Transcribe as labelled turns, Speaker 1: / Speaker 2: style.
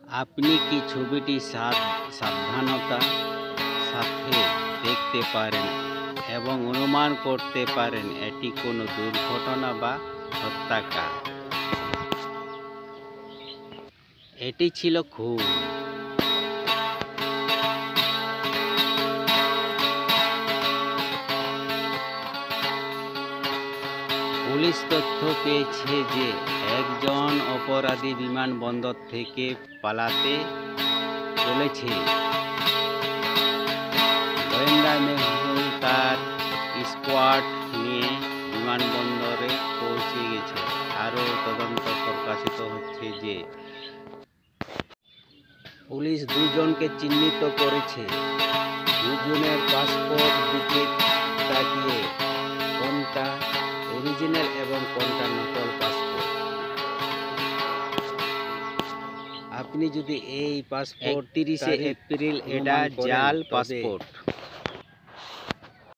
Speaker 1: আপনি কি ছবিটি সাবধানতার সাথে দেখতে পারেন এবং অনুমান করতে পারেন এটি কোনো দুর্ঘটনা বা হত্যাকাণ্ড? এটি ছিল খুন। পুলিশ তথ্য পেয়েছে যে একজন অপরাধী বিমানবন্দর থেকে পালাতে চলেছে। গোয়েন্দা মেহুল তার স্কোয়াড নিয়ে বিমানবন্দরে পৌঁছে গেছে। আরও তদন্ত প্রকাশিত হচ্ছে যে পুলিশ দুজনকে চিহ্নিত করেছে। দুজনের পাসপোর্ট দিকে তাকিয়ে কোনটা অরিজিনাল এবং কোনটা নকল পাসপোর্ট। আপনি যদি এই পাসপোর্ট 30 এপ্রিল এটা জাল পাসপোর্ট।